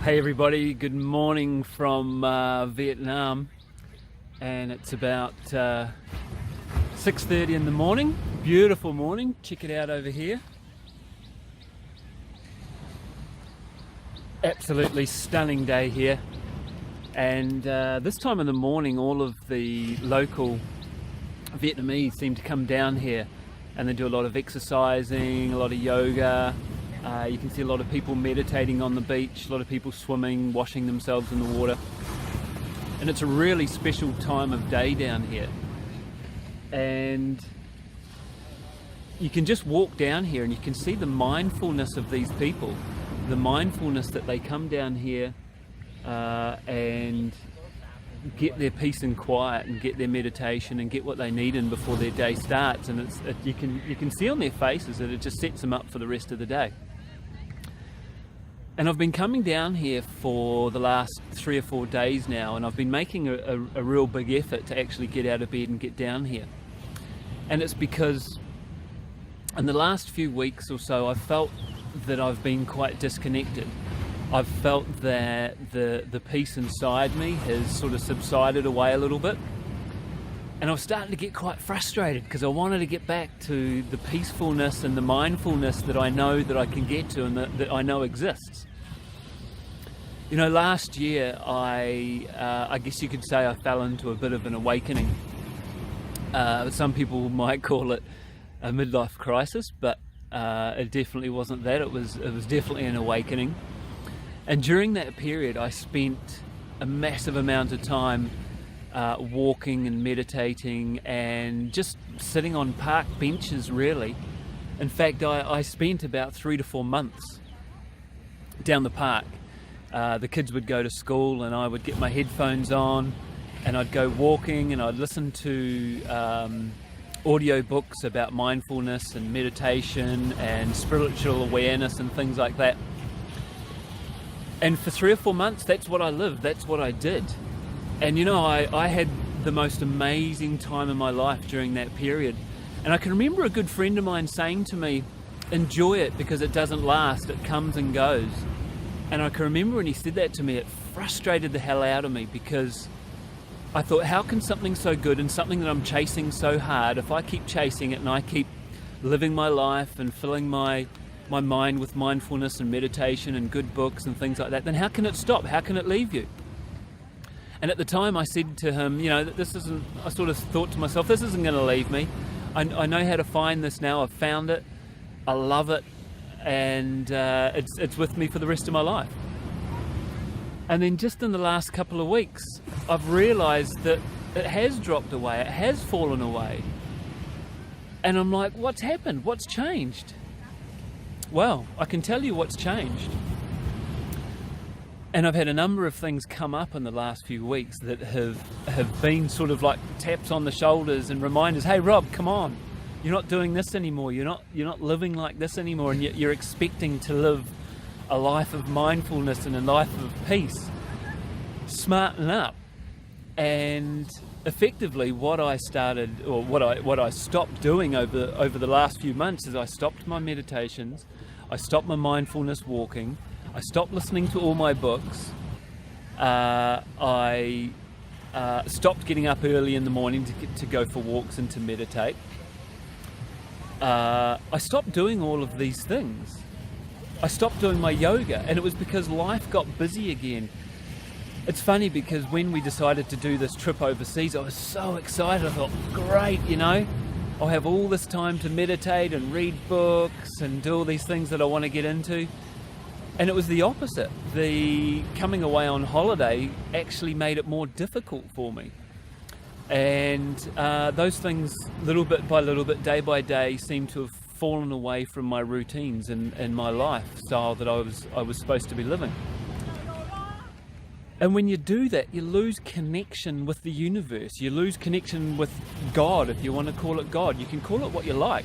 Hey everybody, good morning from Vietnam, and it's about 6:30 in the morning. Beautiful morning, check it out over here. Absolutely stunning day here, and this time of the morning all of the local Vietnamese seem to come down here and they do a lot of exercising, a lot of yoga. You can see a lot of people meditating on the beach, a lot of people swimming, washing themselves in the water. And it's a really special time of day down here. And you can just walk down here and you can see the mindfulness of these people, the mindfulness that they come down here and get their peace and quiet and get their meditation and get what they need in before their day starts. And you can see on their faces that it just sets them up for the rest of the day. And I've been coming down here for the last 3 or 4 days now, and I've been making a real big effort to actually get out of bed and get down here. And it's because in the last few weeks or so I've felt that I've been quite disconnected. I've felt that the peace inside me has sort of subsided away a little bit. And I was starting to get quite frustrated because I wanted to get back to the peacefulness and the mindfulness that I know that I can get to and that I know exists. You know, last year I guess you could say I fell into a bit of an awakening. Some people might call it a midlife crisis, but it definitely wasn't that. It was definitely an awakening. And during that period I spent a massive amount of time walking and meditating and just sitting on park benches, really. In fact, I spent about 3 to 4 months down the park. The kids would go to school and I would get my headphones on and I'd go walking and I'd listen to audio books about mindfulness and meditation and spiritual awareness and things like that. And for 3 or 4 months, that's what I lived, that's what I did. And you know, I had the most amazing time in my life during that period. And I can remember a good friend of mine saying to me, enjoy it because it doesn't last, it comes and goes. And I can remember when he said that to me, it frustrated the hell out of me because I thought, how can something so good and something that I'm chasing so hard, if I keep chasing it and I keep living my life and filling my mind with mindfulness and meditation and good books and things like that, then how can it stop? How can it leave you? And at the time I said to him, you know, I sort of thought to myself, this isn't going to leave me. I know how to find this now. I've found it. I love it. And it's with me for the rest of my life. And then just in the last couple of weeks, I've realized that it has dropped away. It has fallen away. And I'm like, what's happened? What's changed? Well, I can tell you what's changed. And I've had a number of things come up in the last few weeks that have been sort of like taps on the shoulders and reminders, hey Rob, come on, you're not doing this anymore, you're not living like this anymore, and you're expecting to live a life of mindfulness and a life of peace. Smarten up. And effectively what I stopped doing over the last few months is I stopped my meditations, I stopped my mindfulness walking, I stopped listening to all my books, I stopped getting up early in the morning to go for walks and to meditate. I stopped doing all of these things. I stopped doing my yoga, and it was because life got busy again. It's funny because when we decided to do this trip overseas, I was so excited. I thought, great, you know, I'll have all this time to meditate and read books and do all these things that I want to get into. And it was the opposite. The coming away on holiday actually made it more difficult for me. And those things, little bit by little bit, day by day, seem to have fallen away from my routines and my lifestyle that I was supposed to be living. And when you do that, you lose connection with the universe. You lose connection with God, if you want to call it God. You can call it what you like.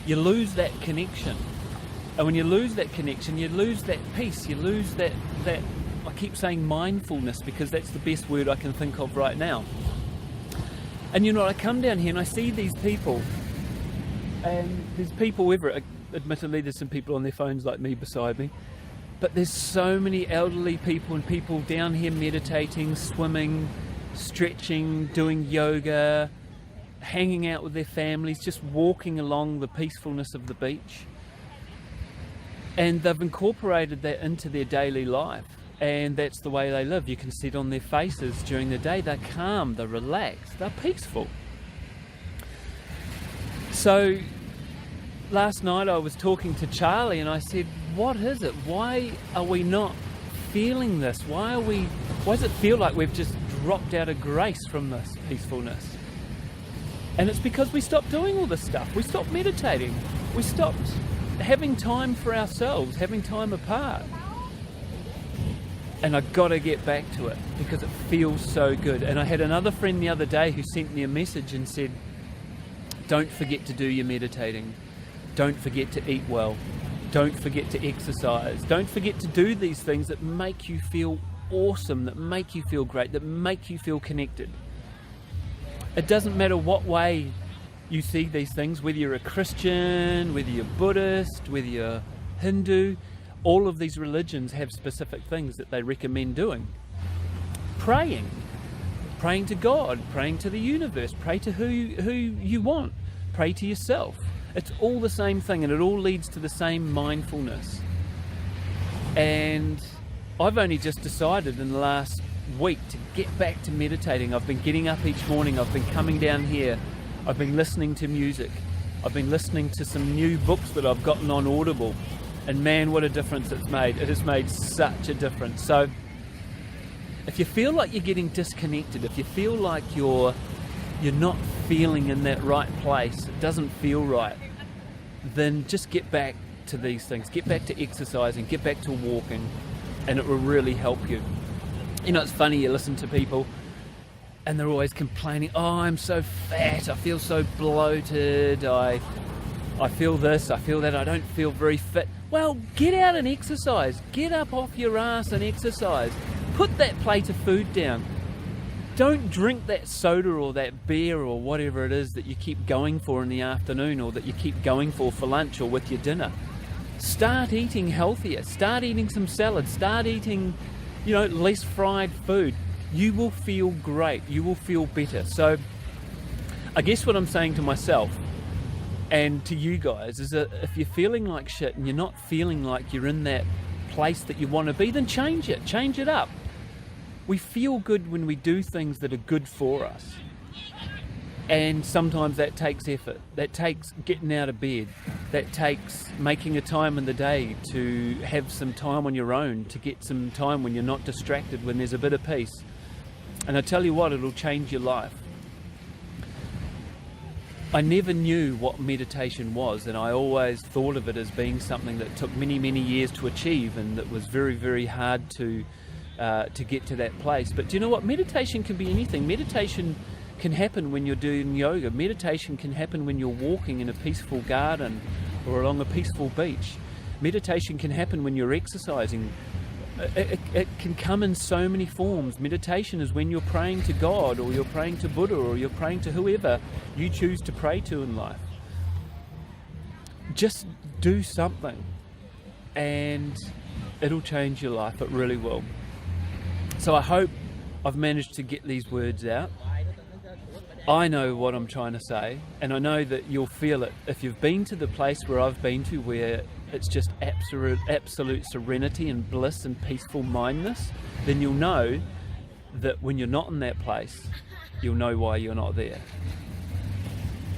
You lose that connection. And when you lose that connection, you lose that peace. You lose that I keep saying mindfulness because that's the best word I can think of right now. And you know, I come down here and I see these people. And there's people everywhere. Admittedly, there's some people on their phones like me beside me. But there's so many elderly people and people down here meditating, swimming, stretching, doing yoga, hanging out with their families, just walking along the peacefulness of the beach. And they've incorporated that into their daily life, and that's the way they live. You can see it on their faces during the day. They're calm, they're relaxed, they're peaceful. So last night I was talking to Charlie and I said, what is it? Why are we not feeling this? Why does it feel like we've just dropped out of grace from this peacefulness? And it's because we stopped doing all this stuff. We stopped meditating. We stopped having time for ourselves, having time apart. And I've got to get back to it because it feels so good. And I had another friend the other day who sent me a message and said, don't forget to do your meditating. Don't forget to eat well. Don't forget to exercise. Don't forget to do these things that make you feel awesome, that make you feel great, that make you feel connected. It doesn't matter what way you see these things, whether you're a Christian, whether you're Buddhist, whether you're Hindu. All of these religions have specific things that they recommend doing. Praying to God, praying to the universe, pray to who you want, pray to yourself. It's all the same thing, and it all leads to the same mindfulness. And I've only just decided in the last week to get back to meditating. I've been getting up each morning, I've been coming down here, I've been listening to music, I've been listening to some new books that I've gotten on Audible, and man, what a difference it's made. It has made such a difference. So if you feel like you're getting disconnected, if you feel like you're not feeling in that right place, it doesn't feel right, then just get back to these things. Get back to exercising, get back to walking, and it will really help you. You know, it's funny, you listen to people and they're always complaining, oh, I'm so fat, I feel so bloated, I feel this, I feel that, I don't feel very fit. Well, get out and exercise. Get up off your ass and exercise. Put that plate of food down. Don't drink that soda or that beer or whatever it is that you keep going for in the afternoon, or that you keep going for lunch or with your dinner. Start eating healthier. Start eating some salad. Start eating, less fried food. You will feel great. You will feel better. So I guess what I'm saying to myself and to you guys is that if you're feeling like shit and you're not feeling like you're in that place that you want to be, then change it. Change it up. We feel good when we do things that are good for us. And sometimes that takes effort. That takes getting out of bed. That takes making a time in the day to have some time on your own, to get some time when you're not distracted, when there's a bit of peace. And I tell you what, it'll change your life. I never knew what meditation was, and I always thought of it as being something that took many, many years to achieve, and that was very, very hard to get to that place. But do you know what? Meditation can be anything. Meditation can happen when you're doing yoga. Meditation can happen when you're walking in a peaceful garden or along a peaceful beach. Meditation can happen when you're exercising. It can come in so many forms. Meditation is when you're praying to God, or you're praying to Buddha, or you're praying to whoever you choose to pray to in life. Just do something and it'll change your life. It really will. So I hope I've managed to get these words out. I know what I'm trying to say, and I know that you'll feel it. If you've been to the place where I've been to, where it's just absolute serenity and bliss and peaceful mindness, then you'll know that when you're not in that place, you'll know why you're not there.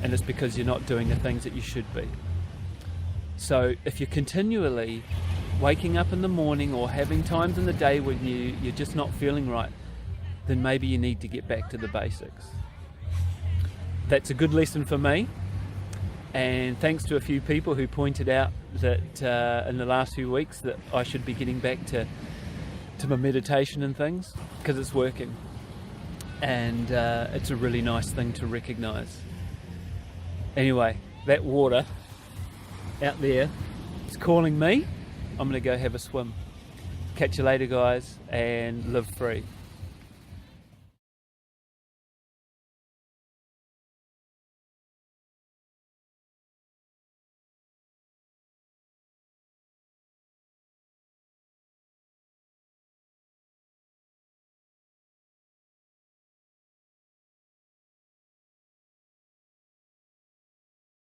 And it's because you're not doing the things that you should be. So if you're continually waking up in the morning or having times in the day when you're just not feeling right, then maybe you need to get back to the basics. That's a good lesson for me, and thanks to a few people who pointed out that in the last few weeks that I should be getting back to my meditation and things, because it's working, and it's a really nice thing to recognize. Anyway, that water out there is calling me. I'm going to go have a swim. Catch you later, guys, and live free.